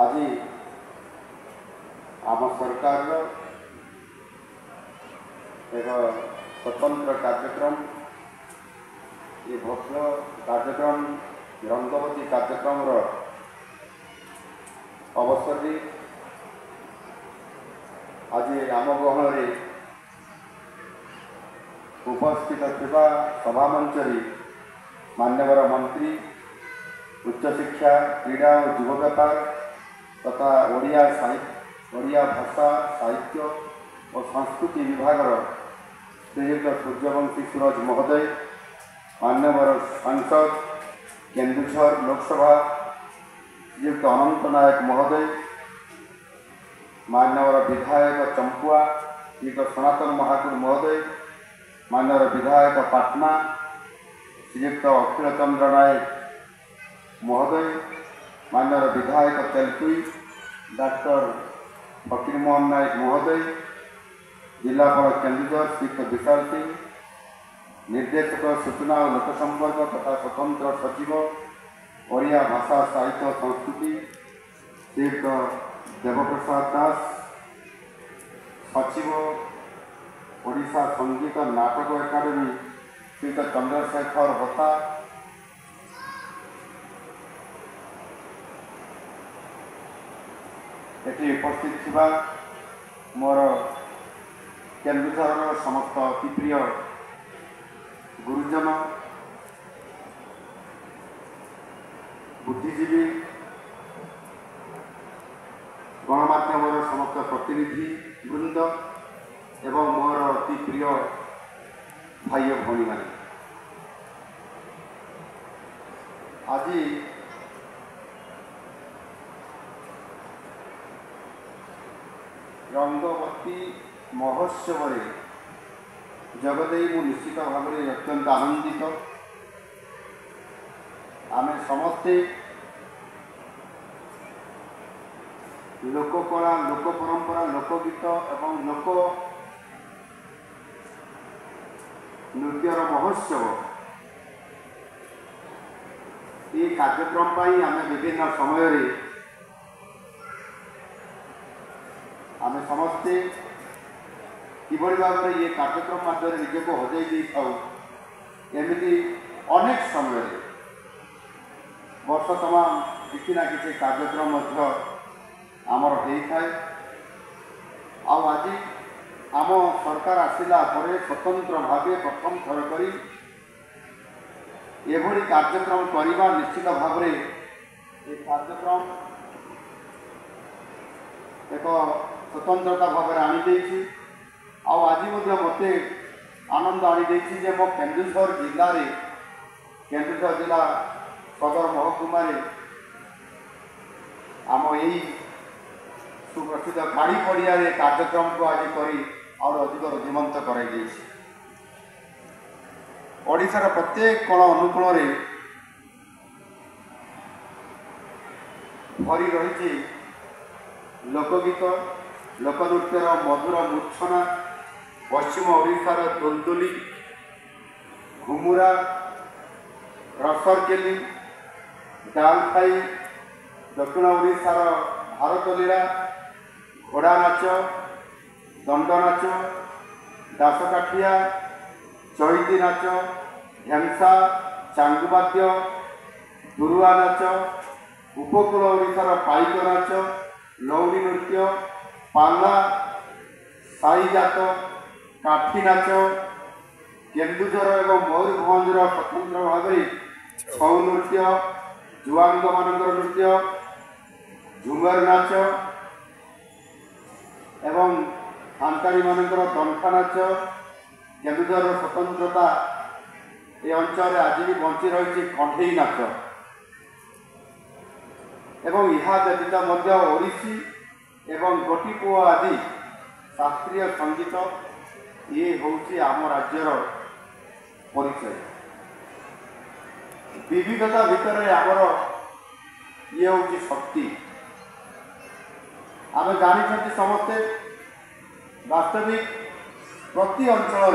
आज आम सरकार एक स्वतंत्र कार्यक्रम ये भव्य कार्यक्रम रंगवती कार्यक्रम अवसर आज आम गहन उपस्थित थिबा सभा मंच मान्यवर मंत्री उच्च शिक्षा क्रीड़ा और युव व्यापार तथा ओडिया भाषा साहित्य और संस्कृति विभाग श्रीयुक्त सूर्यवंशी सूरज महोदय, मान्यवर सांसद केन्दुझर लोकसभा श्रीयुक्त अनंत नायक महोदय, मान्यवर विधायक चंपुआ श्रीयुक्त सनातन महाकुर महोदय, मान्यवर विधायक पाटना श्रीयुक्त अखिल चंद्र नायक महोदय, मान्यवर विधायक तेलकुई डॉक्टर फकीर मोहन नायक महोदय, जिलापाल केन्दुझर श्रीयुक्त विशाल सिंह, निर्देशक सूचना और लोक संपर्क तथा स्वतंत्र सचिव ओडिया भाषा साहित्य संस्कृति श्रीयुक्त देवप्रसाद दास, सचिव ओडिशा संगीत नाटक एकाडेमी श्रीयुक्त चंद्रशेखर होता, एटी उपस्थित थिबा मोर केन्दुझर समस्त अति प्रिय गुरुजन, बुद्धिजीवी, गणमाध्यम समस्त प्रतिनिधि वृंद एवं मोर अति प्रिय भाई भौणी माने आज रंगवती महोत्सव जगदे मु निश्चित भाव में अत्यंत आनंदित। आम समस्ते लोककला लोक परंपरा लोकगीत एवं लोक नृत्यर महोत्सव ये कार्यक्रम आम विभिन्न समय आम समस्ते किभली भाव में ये कार्यक्रम माध्यम निजक हजई एमती अनेक समय वर्ष तमाम किसी ना किसी कार्यक्रम आमर होता है। आज आम सरकार आसला पर स्वतंत्र भाव प्रथम थर कर एभली कार्यक्रम करने निश्चित भाव में ये कार्यक्रम एक स्वतंत्रता भाव में आनी आज मते आनंद आनी जे मो केन्दुझर जिले में केन्दुझर जिला सदर महकुमा आम यही सुप्रसिद्ध गाड़ी पड़िया कार्यक्रम को आज करी और अधिक रुद्धिमंत कर ओडिशार प्रत्येक कोण अनुकूल भरी रही लोकगीत लोकनृत्यर मधुर मूर्छना, पश्चिम ओडिशार दोलदोली, घुमुरा, रसरकेली, डालखाई, दक्षिण ओडिशार भारतलीला, घोड़ा नाच, दंड नाच, दासकाठिया, चैती नाच, ढेमसा, चांगुवाद्य, दुरुआ नाच, उपकूल ओडिशार पाइक नाच, लौरी नृत्य, पाला, साई जात, काठी नाच, केन्दुझर एवं मयूरभंजर स्वतंत्र भाव छौ नृत्य, जुआंग मानकर नृत्य, झुमर नाच एवं खानतारी मानकर दंठा नाच, केन्दुझर स्वतंत्रता ये अंचल आज भी बंची रही कंठे नाच एवं यह व्यतीत ओडिसी एवं गोटीपुओ आदि शास्त्रीय संगीत ये हूँ आम राज्यर परिचय। विविधता भितर आमर ये हूँ शक्ति। आम जानी समस्ते वास्तविक प्रति अंचल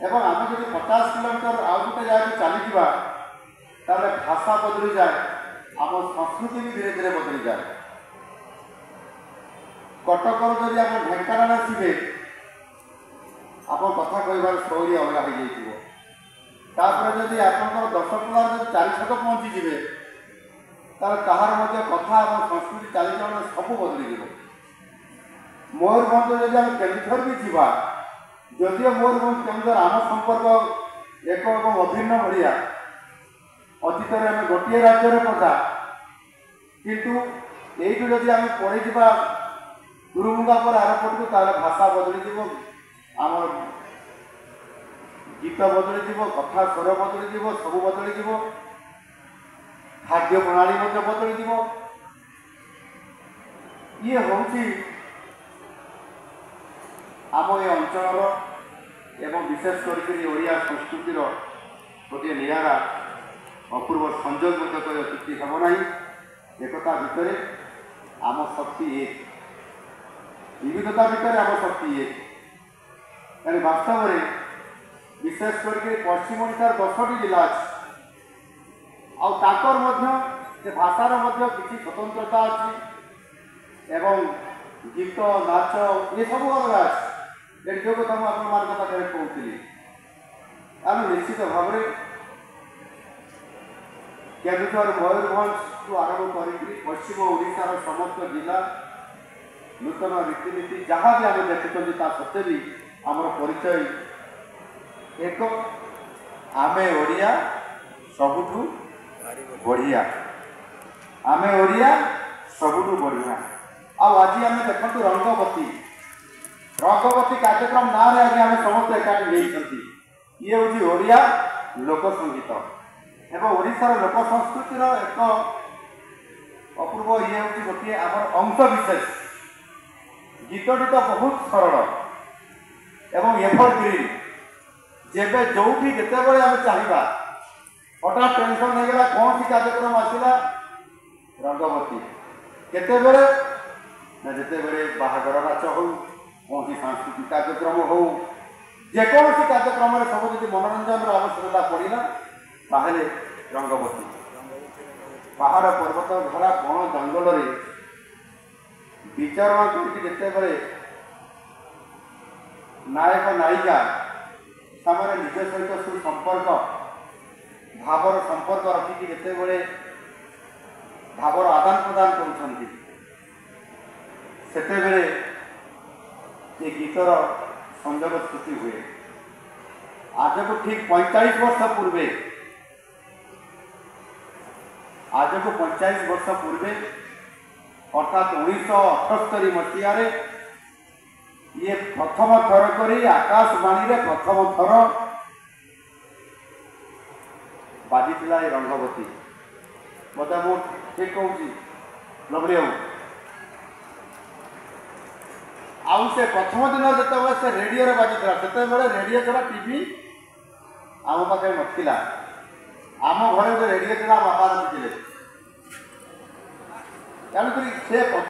एवं आम जो 50 किलोमीटर आउ गोटे जगह चली भाषा बदली जाए, आम संस्कृति भी धीरे धीरे बदली जाए। कटक जदि आप ढेंकानाल आसबे आप कथा कहबार शैली अलग हो जापर जदि आप 10 टकर जब 400 पहुँचीजे तार कहार कथा और संस्कृति चालीचलन सब बदली मयूरभंज जब आम केन्दुझर भी जीवा जदिव मयूरभंज केन्दुझर आम संपर्क एक अभिन्न भाया अतीत में आम गोटे राज्य प्रजा किंतु यू जदि आम पड़े गुरुमुंगा पर आरपटू भाषा बदली आम गीत बदली कथा स्वर बदली सब बदली खाद्य प्रणाली बदली ये हूँ आम ये अंचल एवं विशेषकर ओडिया संस्कृतिर गोटे निराला अपूर्व संयोग चुक्ति हम ना एकता भितर आम शक्ति एक विविधता भितर आम शक्ति एक यानी वास्तव में विशेषकर पश्चिम ओडिशार 10टी जिला अच्छी भाषार किसी स्वतंत्रता अच्छी एवं गीत नाच ये सब अलग अच्छे जो कथा मुझे पाखे कहती आम निश्चित भाव में केन्दुझर मयूरभंज को आरंभ कर पश्चिम ओडिशार समस्त जिला नूतन रीतिनीति जहाँ भी आम देखुं सत्वे भी आम परिचय एक आमे ओडिया सबुठू बढ़िया आमे ओडिया सबुठू बढ़िया आज आम देखु रंगवती कार्यक्रम ना आज आम समस्त एकाठी नहीं ये हूँ ओडिया लोकसंगीत एवं ओडिशार लोक संस्कृतिर एक अपूर्व ये हूँ गोटे आम अंश विशेष गीतटी तो बहुत सरल एवं एभरग्रीन जेबे जो जितेबले आम चाहिए हठात टेंशन होगा कौन सी कार्यक्रम आसला रंगवती केतेबेले ना जितेबले बाहागर नाच हो कौन सी सांस्कृतिक कार्यक्रम हो जेकोसी कार्यक्रम सब जी मनोरंजन आवश्यकता पड़ा ताहले रंगवती पहाड़ पर्वत घरा बण जंगल विचरण करते नायक नायिका सामने निज सहित सुसंपर्क भावर संपर्क रखिकी जितेबले भावर आदान प्रदान करतेबले ये गीतर संयोग सृष्टि हुए आज को ठीक 45 वर्ष पूर्वे आज को 45 वर्ष पूर्वे अर्थात 1978 मसीह ये प्रथम थर करी आकाशवाणी रे प्रथम थर बाजी रंगवती बोधे मु ठीक कहूँ लवली बाबू से प्रथम दिन जो से रेडियो बाजी से रेडियो छड़ा टीवी आम पाखे नथिला आम घर जो रेडियो छड़ा बापा रखिले तेणुक से